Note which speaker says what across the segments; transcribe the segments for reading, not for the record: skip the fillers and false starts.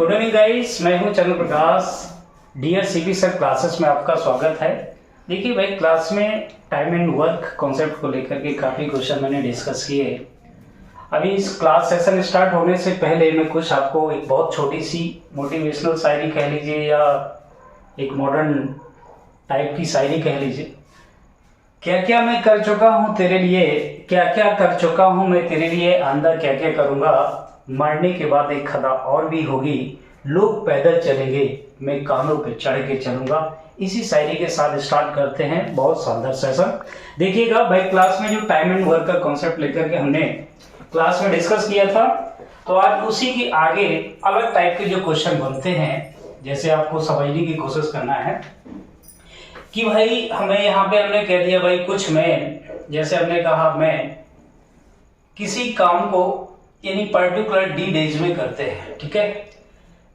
Speaker 1: Good evening guys, मैं हूं चंद्र प्रकाश। Dear CP sir classes में आपका स्वागत है। देखिए भाई, क्लास में टाइम एंड वर्क कॉन्सेप्ट को लेकर के काफ़ी क्वेश्चन मैंने डिस्कस किए। अभी इस क्लास सेशन स्टार्ट होने से पहले मैं कुछ आपको एक बहुत छोटी सी मोटिवेशनल शायरी कह लीजिए या एक मॉडर्न टाइप की शायरी कह लीजिए। क्या क्या मैं कर चुका हूँ तेरे लिए, क्या क्या कर चुका हूँ मैं तेरे लिए, अंदर क्या क्या करूँगा, मरने के बाद एक खदा और भी होगी, लोग पैदल चलेंगे मैं कानों पे चढ़ के चलूंगा। इसी शायरी के साथ स्टार्ट करते हैं बहुत शानदार सेशन। देखिएगा भाई, क्लास में जो टाइम एंड वर्क का कॉन्सेप्ट लेकर के हमने क्लास में डिस्कस किया था, तो आज उसी के आगे अलग टाइप के जो क्वेश्चन बनते हैं, जैसे आपको समझने की कोशिश करना है कि भाई हमें यहाँ पे हमने कह दिया भाई कुछ मैं, जैसे हमने कहा मैं किसी काम को यानी पर्टिकुलर डी डेज में करते हैं, ठीक है।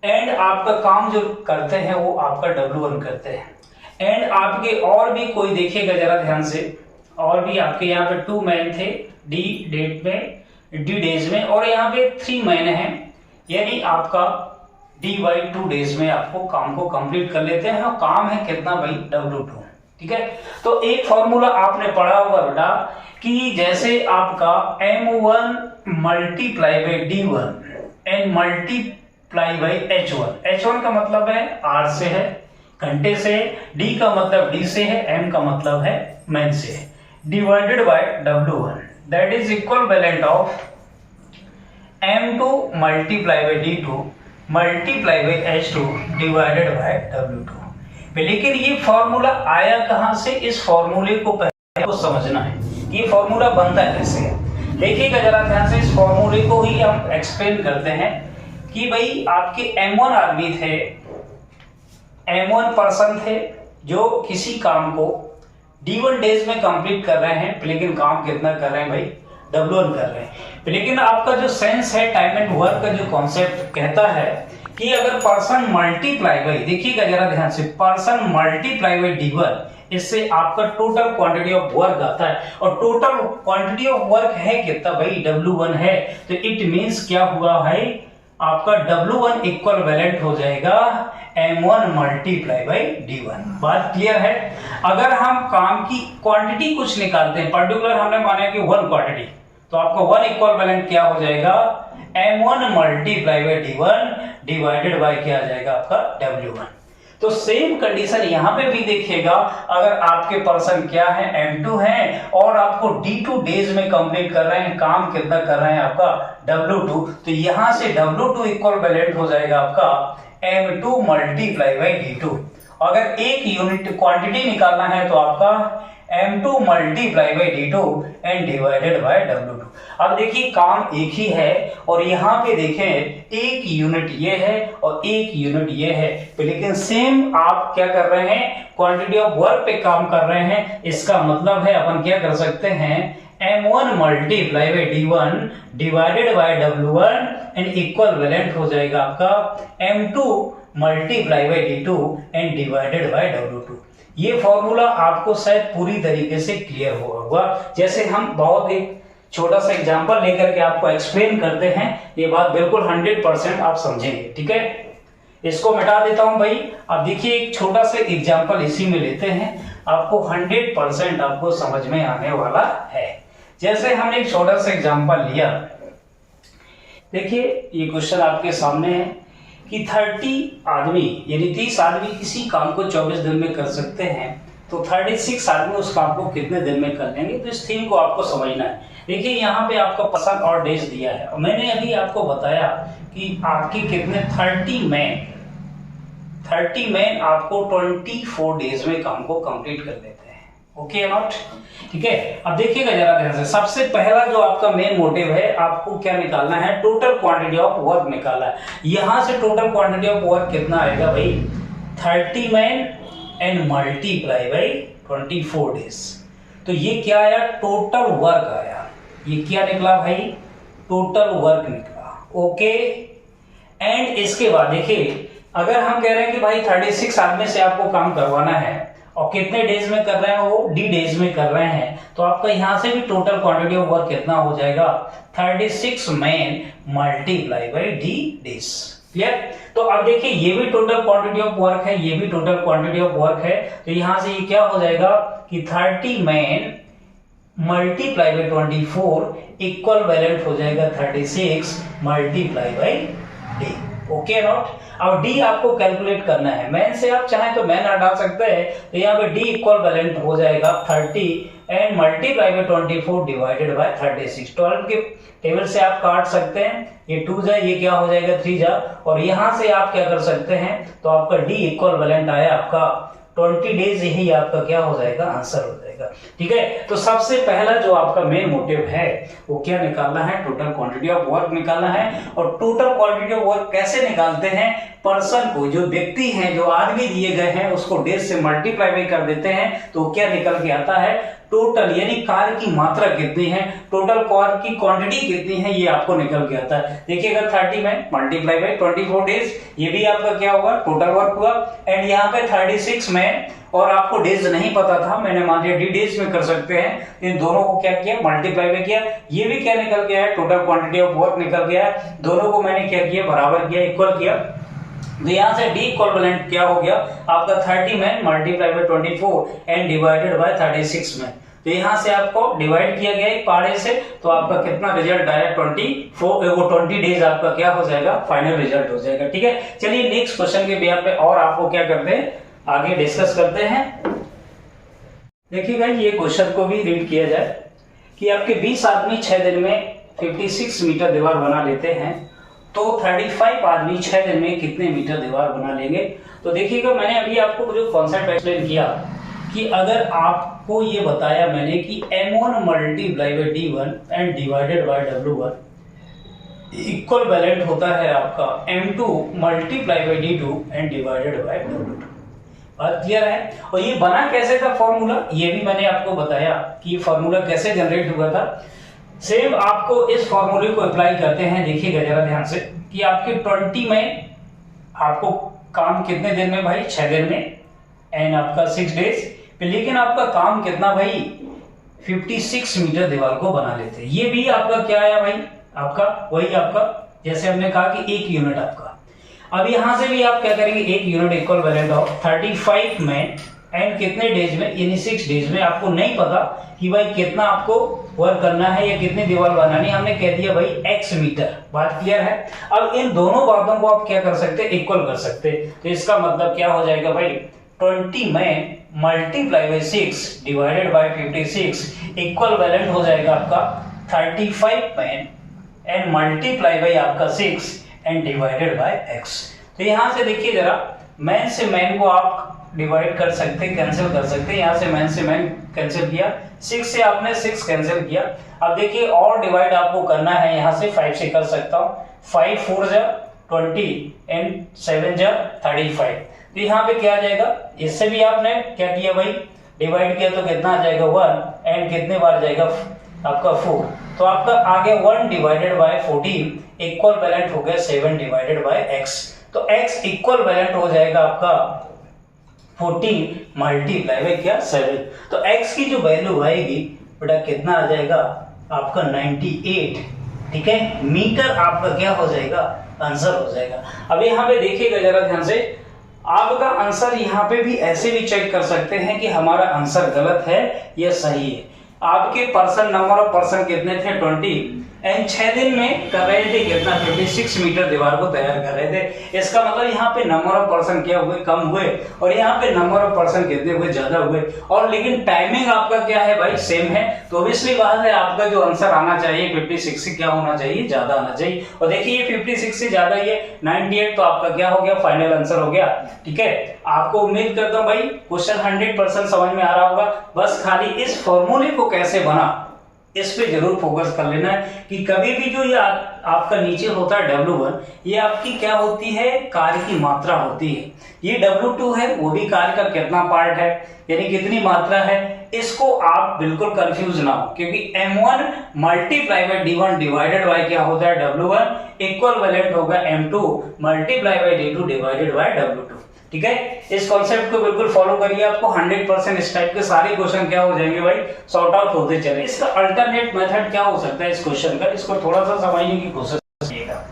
Speaker 1: एंड आपका काम जो करते हैं वो आपका W1 करते हैं। एंड आपके और भी कोई देखिएगा जरा ध्यान से, और भी आपके यहाँ पे 2 मैन थे डी डेट में, डी डेज में, और यहाँ पे 3 मैन हैं, यानी आपका D/2 डेज में आपको काम को कंप्लीट कर लेते हैं। और काम है कितना भाई, W2, ठीक है। तो एक फॉर्मूला आपने पढ़ा होगा बेटा कि जैसे आपका M1 multiply by D1 and multiply by H1। H1 का मतलब है R से है, घंटे से, D का मतलब D से है, M का मतलब है मैन से है, divided by W1, that is equal बैलेंट of M2 multiply by D2 multiply by H2 divided by W2। लेकिन ये फॉर्मूला आया कहां से, इस फॉर्मूले को पहले को समझना है कि ये फॉर्मूला बनता कैसे है। देखिएगा जरा ध्यान से, इस फॉर्मूले को ही हम एक्सप्लेन करते हैं कि भाई आपके M1 आदमी थे, M1 पर्सन थे जो किसी काम को D1 डेज में कंप्लीट कर रहे हैं, लेकिन काम कितना कर रहे हैं भाई, W1 कर रहे हैं। लेकिन आपका जो सेंस है टाइम एंड वर्क का जो कॉन्सेप्ट कहता है कि अगर पर्सन मल्टीप्लाई बाई, देखिएगा जरा ध्यान से, पर्सन मल्टीप्लाई बाई D1, इससे आपका टोटल क्वांटिटी ऑफ वर्क आता है। और टोटल क्वांटिटी ऑफ वर्क है कितना भाई, W1 है। तो इट मींस क्या हुआ भाई, आपका W1 इक्वल बैलेंट हो जाएगा M1 मल्टीप्लाई बाई D1। बात क्लियर है। अगर हम काम की क्वांटिटी कुछ निकालते हैं, पर्टिकुलर हमने माना कि 1 क्वांटिटी, तो आपका 1 इक्वल बैलेंट क्या हो जाएगा, M1 multiply by D1 divided bye क्या आ जाएगा आपका W1। तो सेम कंडीशन यहां पे भी देखिएगा, अगर आपके पर्सन क्या है, M2 है, और आपको D2 डेज में कंप्लीट कर रहे हैं, काम कितना कर रहे हैं आपका W2, तो यहां से W2 इक्वल बैलेंट हो जाएगा आपका M2 मल्टीप्लाई बाई D2। अगर एक यूनिट क्वांटिटी निकालना है तो आपका M2 multiply by D2 and divided by W2। अब देखिए काम एक ही है, और यहाँ पे देखें एक यूनिट ये है और एक यूनिट ये है, लेकिन सेम आप क्या कर रहे हैं, क्वांटिटी ऑफ वर्क पे काम कर रहे हैं। इसका मतलब है अपन क्या कर सकते हैं, M1 multiply by D1 divided by W1 and equal बैलेंट हो जाएगा आपका M2 multiply by D2 and divided by W2। ये फॉर्मूला आपको शायद पूरी तरीके से क्लियर होगा। जैसे हम बहुत एक छोटा सा एग्जांपल लेकर के आपको एक्सप्लेन करते हैं, ये बात बिल्कुल 100% आप समझेंगे, ठीक है। इसको मिटा देता हूं भाई। अब देखिए एक छोटा सा एग्जांपल इसी में लेते हैं, आपको 100% आपको समझ में आने वाला है। जैसे हमने एक छोटा सा एग्जांपल लिया, देखिए ये क्वेश्चन आपके सामने है कि 30 आदमी यानी 30 आदमी किसी काम को 24 दिन में कर सकते हैं, तो 36 आदमी उस काम को कितने दिन में कर लेंगे। तो इस थीम को आपको समझना है। देखिए यहाँ पे आपका पर्सन और डेज दिया है, और मैंने अभी आपको बताया कि आपके कितने 30 मैन आपको 24 डेज में काम को कंप्लीट कर लेते हैं। ओके नॉट, ठीक है। अब देखिएगा जरा ध्यान से, सबसे पहला जो आपका मेन मोटिव है, आपको क्या निकालना है, टोटल क्वांटिटी ऑफ वर्क निकालना है। यहां से टोटल क्वांटिटी ऑफ वर्क कितना आएगा भाई, 30 man and multiply by 24 days. तो ये क्या आया, टोटल वर्क आया। ये क्या निकला भाई, टोटल वर्क निकला। ओके, एंड इसके बाद देखिए, अगर हम कह रहे हैं कि भाई 36 आदमी से आपको काम करवाना है और कितने डेज में कर रहे हैं, वो D डेज में कर रहे हैं, तो आपका यहां से भी टोटल क्वांटिटी ऑफ वर्क कितना हो जाएगा, 36 man multiply by D days. Clear. तो अब देखिए ये भी टोटल क्वांटिटी ऑफ वर्क है, ये भी टोटल क्वांटिटी ऑफ वर्क है, तो यहां से ये क्या हो जाएगा कि 30 man multiply by 24 equivalent हो जाएगा 36 multiply by D. Okay not. अब डी आपको कैलकुलेट करना है, मैन से आप चाहें तो मैन हटा सकते हैं, तो यहाँ पे डी इक्वल वैलेंट हो जाएगा 30 and multiply by 24 divided by 36। 12 के टेबल से आप काट सकते हैं, ये 2 जाए, ये क्या हो जाएगा 3 जा, और यहां से आप क्या कर सकते हैं, तो आपका डी इक्वल वैलेंट आया आपका 20 डेज, यही आपका क्या हो जाएगा आंसर हो जाएगा। ठीक है। तो सबसे पहला जो आपका मेन मोटिव है वो क्या निकालना है, टोटल क्वांटिटी ऑफ वर्क निकालना है। और टोटल क्वांटिटी ऑफ वर्क कैसे निकालते हैं, पर्सन को, जो व्यक्ति हैं, जो आदमी दिए गए हैं, उसको डेज से मल्टीप्लाई कर देते हैं, तो क्या निकल के आता है टोटल, यानी कार्य की मात्रा कितनी है, टोटल कार्य की क्वांटिटी कितनी है, ये आपको निकल के आता है। देखिएगा 30 में मल्टीप्लाई बाई 24 डेज, ये भी आपका क्या होगा टोटल वर्क हुआ। एंड यहाँ पे 36 में, और आपको डेज नहीं पता था, मैंने मान लिया डी डेज में कर सकते हैं, इन दोनों को क्या किया मल्टीप्लाई में किया, ये भी क्या निकल गया है टोटल क्वांटिटी ऑफ वर्क निकल गया है, दोनों को मैंने क्या किया बराबर किया, इक्वल किया। तो यहाँ से डी इक्विवेलेंट क्या हो गया आपका 30 में multiply by 24 and divided bye 36 में, तो यहाँ से आपको डिवाइड किया गया एक पाड़े से, तो आपका कितना रिजल्ट आया 24, वो 20 डेज आपका क्या हो जाएगा फाइनल रिजल्ट हो जाएगा। ठीक है। चलिए नेक्स्ट क्वेश्चन के बिहार पे और आपको क्या करते हैं आगे डिस्कस करते हैं। देखिएगा ये क्वेश्चन को भी रीड किया जाए कि आपके 20 आदमी 6 दिन में 56 मीटर दीवार बना लेते हैं, तो 35 आदमी 6 दिन में कितने मीटर दीवार बना लेंगे। तो देखिएगा मैंने अभी आपको जो कॉन्सेप्ट एक्सप्लेन किया कि अगर आपको ये बताया मैंने कि M1 multiply by D1 and divided by W1 equivalent होता है आपका M2 multiply by D2 and divided by W2। बात क्लियर है। और ये बना कैसे था फॉर्मूला, ये भी मैंने आपको बताया कि ये फॉर्मूला कैसे जनरेट हुआ था। सेम आपको इस फॉर्मूले को अप्लाई करते हैं। देखिएगा जरा ध्यान से कि आपके 20 में आपको काम कितने दिन में भाई 6 दिन में, एंड आपका 6 डेज, लेकिन आपका काम कितना भाई 56 मीटर दीवार को बना लेते हैं। ये भी आपका क्या आया भाई आपका वही आपका जैसे हमने कहा कि 1 यूनिट आपका। अब यहां से भी आप क्या करेंगे 1 यूनिट इक्वल वैलेंट ऑफ 35 में एंड कितने डेज में, यानी 6 डेज में। आपको नहीं पता कि भाई कितना आपको वर्क करना है या कितनी दीवार बनानी, हमने कह दिया भाई x मीटर। बात क्लियर है। अब इन दोनों बातों को आप क्या कर सकते हैं इक्वल कर सकते हैं। तो इसका मतलब क्या हो जाएगा भाई 20 में multiply by 6 divided by 56 equivalent हो जाएगा आपका 35 मैन एंड मल्टीप्लाई बाई आपका 6 एंड डिवाइडेड बाय x। तो यहां से देखिए जरा मैन से मैन को आप डिवाइड कर सकते हैं, कैंसिल कर सकते हैं। यहां से मैन से मैन कैंसिल किया, 6 से आपने 6 कैंसिल किया। अब देखिए और डिवाइड आपको करना है, यहां से 5 से कर सकता हूं, 5 4 जा 20 एंड 7 जा 35। तो यहाँ पे क्या आ जाएगा, इससे भी आपने क्या किया भाई डिवाइड किया, तो कितना आ जाएगा 1 एंड कितने बार जाएगा आपका 4। तो आपका आगे 1 डिवाइडेड बाय 14 इक्वल वैलेंट हो गया 7 डिवाइडेड बाय x। तो x इक्वल वैलेंट हो जाएगा आपका 14 मल्टीप्लाई बाय क्या 7। तो x की जो वैल्यू आएगी बेटा कितना आ जाएगा आपका 98, ठीक है, मीटर आपका क्या हो जाएगा आंसर हो जाएगा। अब यहाँ पे देखिएगा जरा ध्यान से, आपका आंसर यहाँ पे भी ऐसे भी चेक कर सकते हैं कि हमारा आंसर गलत है या सही है। आपके पर्सन नंबर ऑफ पर्सन कितने थे 20 एंड 6 दिन में कर रहे थे कितना 56 मीटर दीवार को तैयार कर रहे थे। इसका मतलब यहाँ पे नंबर ऑफ पर्सन क्या हुए कम हुए, और यहाँ पे नंबर ऑफ पर्सन कितने हुए ज्यादा हुए, और लेकिन टाइमिंग आपका क्या है भाई सेम है। तो ऑब्वियसली बात है आपका जो आंसर आना चाहिए 56 से क्या होना चाहिए ज्यादा आना चाहिए। और देखिए ये 56 से ज्यादा ही है 98, तो आपका क्या हो गया फाइनल आंसर हो गया। ठीक है, आपको उम्मीद करता हूं भाई क्वेश्चन 100% समझ में आ रहा होगा। बस खाली इस फॉर्मूले को कैसे बना इस पे जरूर फोकस कर लेना है कि कभी भी जो ये आपका नीचे होता है W1, ये आपकी क्या होती है कार्य की मात्रा होती है। ये W2 है वो भी कार्य का कितना पार्ट है यानी कितनी मात्रा है। इसको आप बिल्कुल कंफ्यूज ना हो, क्योंकि M1 multiply by D1 divided bye क्या होता है W1 इक्वल वैलेंट होगा M2 multiply by D2 divided by W2। ठीक है, इस कॉन्सेप्ट को बिल्कुल फॉलो करिए, आपको 100% इस टाइप के सारे क्वेश्चन क्या हो जाएंगे भाई सॉर्ट आउट होते चले। इसका अल्टरनेट मेथड क्या हो सकता है इस क्वेश्चन का, इसको थोड़ा सा समझने की कोशिश कीजिएगा।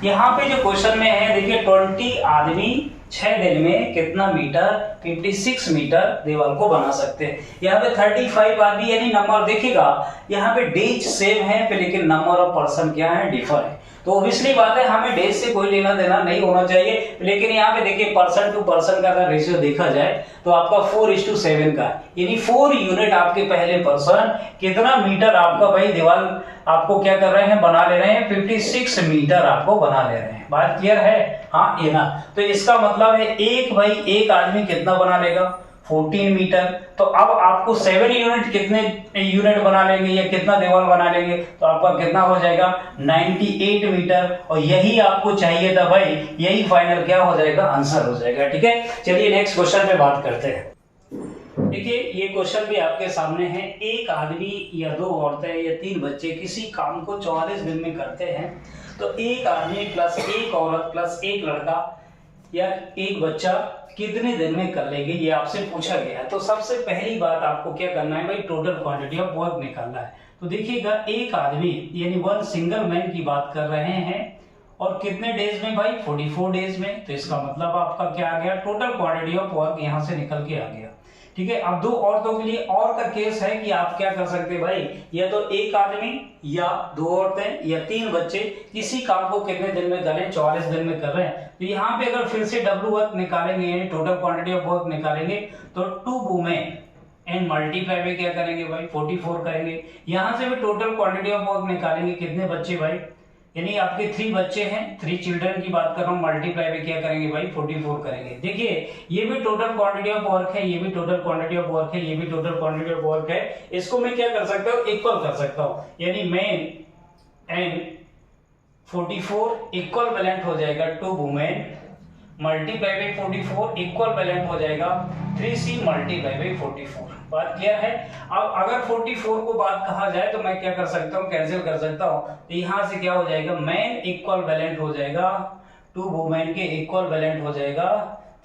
Speaker 1: यहाँ पे जो क्वेश्चन में है देखिए 20 आदमी 6 दिन में कितना मीटर 56 मीटर दीवार को बना सकते हैं। यहाँ पे 35 आदमी यानी नंबर देखिएगा यहाँ पे डेज सेम है पे लेकिन नंबर ऑफ पर्सन क्या है डिफर है। तो ऑब्वियसली बात है हमें डेज से कोई लेना देना नहीं होना चाहिए, लेकिन यहाँ पे देखिए पर्सन टू पर्सन का अगर रेशियो देखा जाए तो आपका 4:7 का यानी 4 यूनिट आपके पहले पर्सन कितना मीटर आपका भाई दीवार आपको क्या कर रहे हैं बना ले रहे हैं 56 मीटर आपको बना ले रहे हैं। बात क्लियर है? हाँ ये ना, तो इसका मतलब है एक आदमी कितना बना लेगा 14 मीटर। तो अब आपको 7 यूनिट कितने यूनिट बना लेंगे या कितना दीवार बना लेंगे तो आपका कितना हो जाएगा 98 मीटर, और यही आपको चाहिए था भाई, यही फाइनल क्या हो जाएगा आंसर हो जाएगा। ठीक है, चलिए नेक्स्ट क्वेश्चन पे बात करते हैं। देखिए ये क्वेश्चन भी आपके सामने है। एक आदमी या 2 औरतें या 3 बच्चे किसी काम को 44 दिन में करते हैं, तो एक आदमी प्लस एक औरत प्लस एक लड़का या एक बच्चा कितने दिन में कर लेंगे, ये आपसे पूछा गया है। तो सबसे पहली बात आपको क्या करना है भाई, टोटल क्वांटिटी ऑफ वर्क निकालना है। तो देखिएगा एक आदमी यानी 1 सिंगल मैन की बात कर रहे हैं और कितने डेज में भाई 44 डेज में। तो इसका मतलब आपका क्या आ गया, टोटल क्वांटिटी ऑफ वर्क यहां से निकल के आ गया। ठीक है, अब 2 औरतों के लिए और का केस है कि आप क्या कर सकते हैं भाई, या तो एक आदमी या 2 औरतें या 3 बच्चे किसी काम को कितने दिन में करें 44 दिन में कर रहे हैं। तो यहाँ पे अगर फिर से डब्ल्यू वर्क निकालेंगे टोटल क्वांटिटी ऑफ वर्क निकालेंगे तो 2 वुमेन एंड मल्टीप्लाई में क्या करेंगे भाई 44 करेंगे। यहाँ से भी टोटल क्वांटिटी ऑफ वर्क निकालेंगे कितने बच्चे भाई, यानी आपके 3 बच्चे हैं 3 चिल्ड्रन की बात कर रहा हूँ, मल्टीप्लाई में क्या करेंगे भाई 44 करेंगे। देखिए ये भी टोटल क्वांटिटी ऑफ वर्क है, ये भी टोटल क्वांटिटी ऑफ वर्क है, ये भी टोटल क्वांटिटी ऑफ वर्क है। इसको मैं क्या कर सकता हूँ इक्वल कर सकता हूँ, यानी मेन एंड 44 इक्वल बैलेंस हो जाएगा 2 women multiply by 44 equal balance हो जाएगा 3C मल्टीप्लाई बाई 44। बात क्लियर है? अब अगर 44 को बात कहा जाए तो मैं क्या कर सकता हूँ कैंसिल कर सकता हूँ, तो यहाँ से क्या हो जाएगा मैन इक्वल बैलेंस हो जाएगा 2 वुमेन के इक्वल बैलेंस हो जाएगा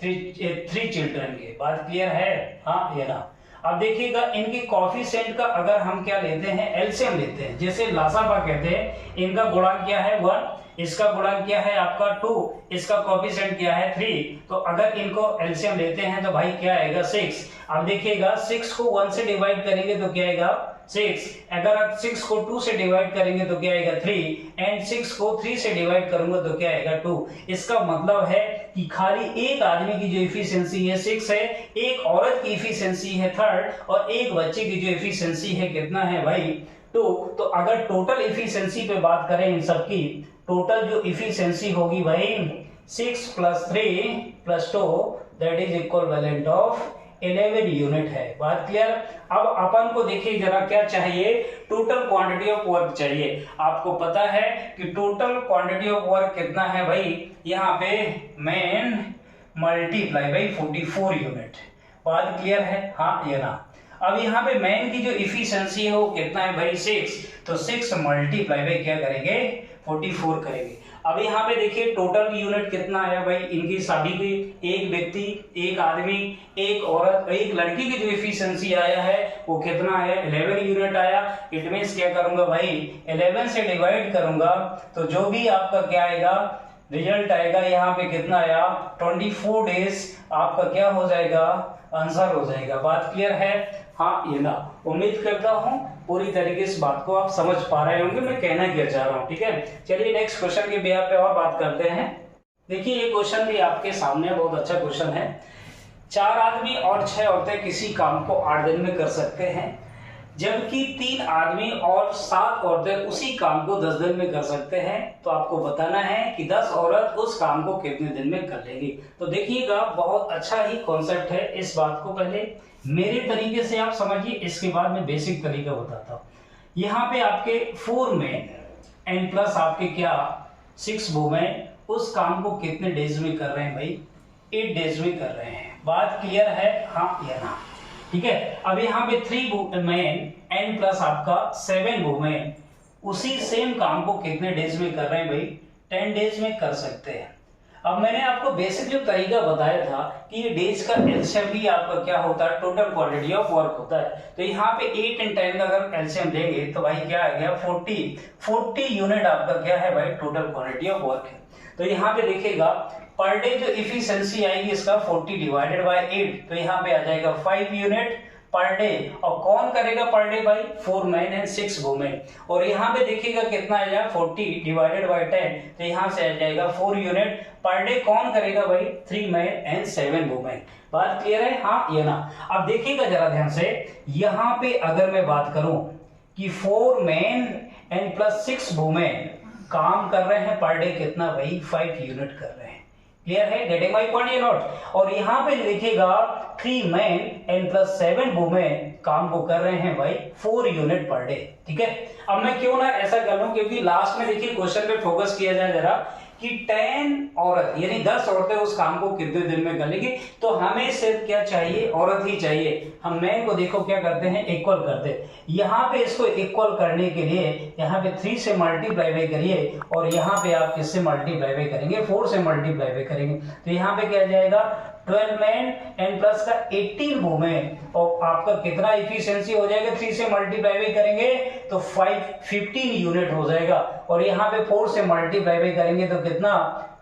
Speaker 1: 3 चिल्ड्रन के। बात क्लियर है? हाँ ये ना। अब देखिएगा इनके कोएफिशिएंट का अगर हम क्या लेते हैं एलसीएम लेते हैं, जैसे लासापा कहते हैं, इनका गुणांक क्या है 1, इसका गुणांक क्या है आपका 2, इसका कोएफिशिएंट क्या है 3। तो अगर इनको एलसीएम लेते हैं तो भाई क्या आएगा 6। अब देखिएगा 6 को 1 से डिवाइड करेंगे तो क्या आएगा 6, अगर आप 6 को 2 से डिवाइड करेंगे तो क्या आएगा 3, एंड 6 को 3 से डिवाइड करूंगा तो क्या आएगा 2। इसका मतलब है कि खाली एक आदमी की जो एफिशिएंसी है 6 है, एक औरत की एफिशिएंसी है 3 और एक बच्चे की जो एफिशिएंसी है कितना है भाई 2। तो अगर टोटल एफिशिएंसी पे बात करें इन सब की, टोटल जो एफिशिएंसी होगी भाई 6 + 3 + 2 that is equal balance of 11 unit है। बात क्लियर? अब अपन को देखिए जरा क्या चाहिए, टोटल क्वांटिटी ऑफ वर्क चाहिए। आपको पता है कि टोटल क्वांटिटी ऑफ वर्क कितना है भाई, यहाँ पे मेन मल्टीप्लाई बाई 44 यूनिट। बात क्लियर है? हाँ ये ना। अब यहाँ पे मैन की जो इफिशिएंसी है वो कितना है भाई 6, तो 6 मल्टीप्लाई बाई क्या करेंगे 44 करेंगे। अब यहाँ पे देखिए टोटल यूनिट कितना आया भाई, इनकी सभी की एक व्यक्ति एक आदमी एक औरत एक लड़की की जो एफिशिएंसी आया है वो कितना आया 11 यूनिट आया। इट मींस क्या करूंगा भाई 11 से डिवाइड करूंगा तो जो भी आपका क्या आएगा रिजल्ट आएगा, यहाँ पे कितना आया 24 डेज आपका क्या हो जाएगा आंसर हो जाएगा। बात क्लियर है? हाँ ये ना। उम्मीद करता हूँ पूरी तरीके से बात को आप समझ पा रहे होंगे मैं कहना क्या चाह रहा हूँ। ठीक है, चलिए नेक्स्ट क्वेश्चन के बिहाफ पे और बात करते हैं। देखिए ये क्वेश्चन भी आपके सामने बहुत अच्छा क्वेश्चन है। 4 आदमी और 6 औरतें किसी काम को 8 दिन में कर सकते हैं, जबकि 3 आदमी और 7 औरतें उसी काम को 10 दिन में कर सकते हैं। तो आपको बताना है कि 10 औरत उस काम को कितने दिन में कर लेगी। तो देखिएगा बहुत अच्छा ही कॉन्सेप्ट है, इस बात को पहले मेरे तरीके से आप समझिए, इसके बाद मैं बेसिक तरीका बताता हूँ। यहाँ पे आपके 4 में एंड प्लस आपके क्या 6 वुमेन उस काम को कितने डेज में कर रहे हैं भाई 8 डेज में कर रहे हैं। बात क्लियर है? हाँ या ना। ठीक है, अब यहाँ पे 3 मैन एंड प्लस आपका 7 वुमेन उसी सेम काम को कितने डेज में कर रहे हैं भाई 10 डेज में कर सकते हैं। अब मैंने आपको बेसिक जो तरीका बताया था कि ये डेज का एलसीएम भी आपका क्या होता है, टोटल क्वांटिटी ऑफ वर्क होता है। तो यहाँ पे 8 और 10 का अगर एलसीएम लेंगे तो भाई क्या आ गया 40 यूनिट आपका क्या है भाई, टोटल क्वांटिटी ऑफ वर्क है। तो यहाँ पे देखिएगा पर डे जो इफिशिएंसी आएगी इसका 40 डिवाइडेड बाय 8, तो यहाँ पे आ जाएगा 5 यूनिट पर डे। और कौन करेगा पर डे भाई, 4 मैन एंड 6 वुमेन। और यहाँ पे देखिएगा कितना आ जाएगा 40 डिवाइडेड बाय 10, तो यहाँ से आ जाएगा 4 यूनिट पर डे। कौन करेगा भाई, 3 मैन एंड 7 वुमेन। बात क्लियर है, हाँ ये ना। अब देखिएगा जरा ध्यान से, यहाँ पे अगर मैं बात करूं कि 4 मैन एंड प्लस 6 वुमेन काम कर रहे हैं पर डे कितना भाई, 5 यूनिट कर रहे हैं। क्लियर है, गेटिंग माय पॉइंट या नॉट। और यहाँ पे देखिएगा 3 मैन एंड प्लस 7 वुमेन काम को कर रहे हैं भाई 4 यूनिट पर डे। ठीक है, अब मैं क्यों ना ऐसा कर लूं, क्योंकि लास्ट में देखिए क्वेश्चन पे फोकस किया जाए जरा कि 10 औरत यानी 10 औरतें उस काम को कितने दिन में कर लेंगी। तो हमें सिर्फ क्या चाहिए, औरत ही चाहिए। हम मैन को देखो क्या करते हैं, इक्वल करते हैं। यहाँ पे इसको इक्वल करने के लिए यहाँ पे 3 से मल्टीप्लाई बाय करिए और यहाँ पे आप किससे मल्टीप्लाई बाय करेंगे, 4 से मल्टीप्लाई बाय करेंगे। तो यहाँ पे क्या जाएगा 12 मैन एंड प्लस का 18 वुमेन, और आपका कितना इफिशिएंसी हो जाएगा, 3 से मल्टीप्लाई बाय करेंगे तो 15 यूनिट हो जाएगा। और यहाँ पे 4 से मल्टीप्लाई बाय करेंगे तो कितना,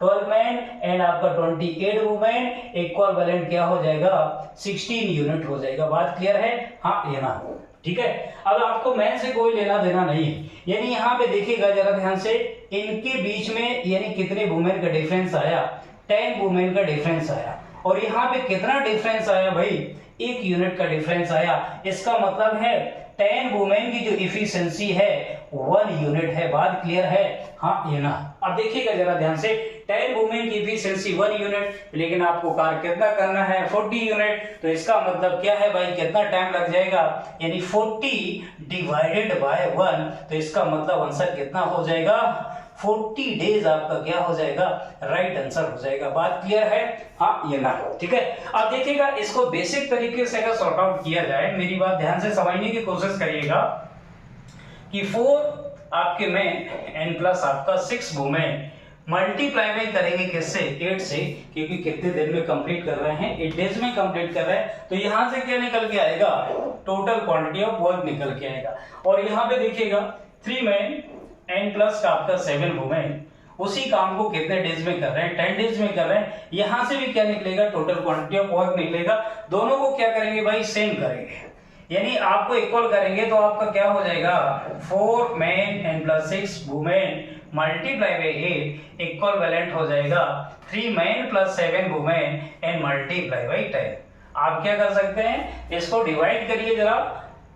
Speaker 1: 12 मैन एंड आपका 28 वुमेन, इक्विवेलेंट क्या हो जाएगा 16 यूनिट हो जाएगा। बात क्लियर है, हाँ ये ना। ठीक है, अब आपको मैन से कोई लेना देना नहीं है। यानी यहाँ पे देखिएगा जरा ध्यान से, इनके बीच में यानी कितने वुमेन का डिफरेंस आया, 10 वुमेन का डिफरेंस आया। और यहाँ पे कितना डिफरेंस आया भाई, 1 यूनिट का डिफरेंस आया। इसका मतलब है 10 वुमेन की जो इफिशिएंसी है 1 यूनिट है। बात क्लियर है, हाँ ये ना। अब देखिएगा जरा ध्यान से, 10 वुमेन की इफिशिएंसी 1 यूनिट, लेकिन आपको कार्य कितना करना है 40 यूनिट। तो इसका मतलब क्या है भाई, कितना टाइम लग जाएगा, यानी 40 डिवाइडेड बाय 1। तो इसका मतलब आंसर कितना हो जाएगा, 40 डेज आपका क्या हो जाएगा, राइट आंसर हो जाएगा। बात क्लियर है, हाँ ये ना। ठीक है, अब देखिएगा इसको बेसिक तरीके से अगर सॉर्ट आउट किया जाए, मेरी बात ध्यान से समझने की कोशिश करिएगा कि 4 आपके मैन एंड प्लस आपका 6 वुमेन मल्टीप्लाई में करेंगे किससे, 8 से, क्योंकि कितने दिन में कंप्लीट कर रहे हैं, 8 डेज में कंप्लीट कर रहे हैं। तो यहां से क्या निकल के आएगा, टोटल क्वांटिटी ऑफ वर्क निकल के आएगा। और यहाँ पे देखिएगा 3 मैन एंड प्लस का आपका 7 वुमेन उसी काम को कितने डेज में कर रहे हैं, 10 डेज में कर रहे हैं। यहां से भी क्या निकलेगा, टोटल क्वांटिटी ऑफ वर्क निकलेगा। दोनों को क्या करेंगे भाई, सेम करेंगे, यानी आपको इक्वल करेंगे तो आपका क्या हो जाएगा, 4 man and plus 6 women multiply by 8 equivalent हो जाएगा 3 man plus 7 women and multiply by 10। आप क्या कर सकते हैं, इसको डिवाइड करिए जरा,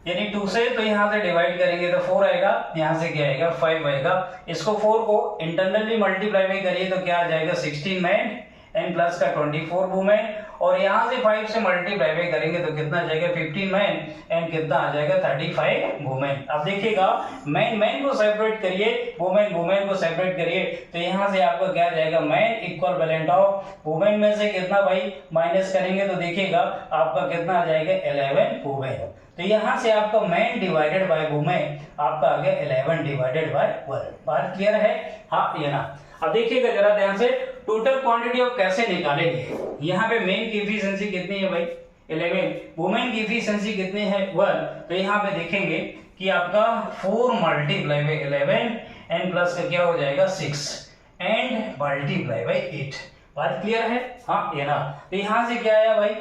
Speaker 1: यानी 2 से, तो यहाँ से डिवाइड करेंगे तो 4 आएगा, यहाँ से क्या आएगा 5 आएगा। इसको 4 को इंटरनली मल्टीप्लाई में करिए तो क्या आ जाएगा 16 मैन एंड प्लस का 24 वुमेन। और यहाँ से 5 से मल्टीप्लाई में करेंगे तो कितना आ जाएगा 15 मैन एंड कितना आ जाएगा 35 वुमेन। अब देखिएगा मैन को सेपरेट करिए, वुमेन को सेपरेट करिए, तो यहाँ से आपको क्या आ जाएगा, मैन इक्विवेलेंट ऑफ वुमेन में से कितना भाई माइनस करेंगे तो देखिएगा आपका कितना आ जाएगा 11 वुमेन। तो यहां से आपका मैन डिवाइडेड बाय वुमेन आपका आ गया 11 डिवाइडेड बाय 1। बात क्लियर है, हाँ ये ना। अब देखिएगा जरा ध्यान से, टोटल क्वांटिटी ऑफ कैसे निकालेंगे। यहाँ पे मैन की एफिशिएंसी कितनी है भाई 11, वुमेन की एफिशिएंसी कितनी है 1। तो यहाँ पे देखेंगे कि आपका 4 मल्टीप्लाई बाय 11 एंड प्लस का क्या हो जाएगा 6 एंड मल्टीप्लाई बाय 8। बात क्लियर है, हाँ ये ना। तो यहाँ से क्या आया भाई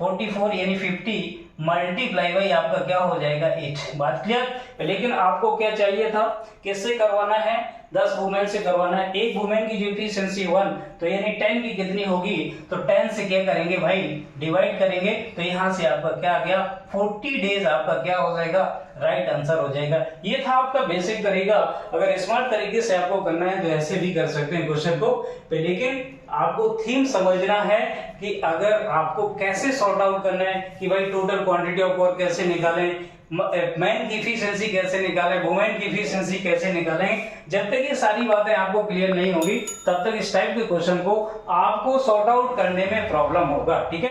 Speaker 1: 44 यानी 50 मल्टीप्लाई बाई आपका क्या हो जाएगा 8। बात क्लियर। लेकिन आपको क्या चाहिए था, किससे करवाना है, 10 वुमेन से करवाना है। एक वुमेन की जो एफिशिएंसी 1, तो यानी 10 की कितनी होगी, तो 10 से क्या करेंगे भाई डिवाइड करेंगे, तो यहां से आपका क्या आ गया 40 डेज आपका क्या हो जाएगा, राइट आंसर हो जाएगा। ये था आपका बेसिक तरीका। अगर स्मार्ट तरीके से आपको करना है तो ऐसे भी कर सकते हैं क्वेश्चन को, लेकिन आपको थीम समझना है कि अगर आपको कैसे सॉर्ट आउट करना है कि भाई टोटल क्वांटिटी ऑफ वर्क कैसे निकालें, मैन की एफिशिएंसी कैसे निकालें, वुमेन की एफिशिएंसी कैसे निकालें। जब तक ये सारी बातें आपको क्लियर नहीं होगी तब तक इस टाइप के क्वेश्चन को आपको सॉर्ट आउट करने में प्रॉब्लम होगा। ठीक है।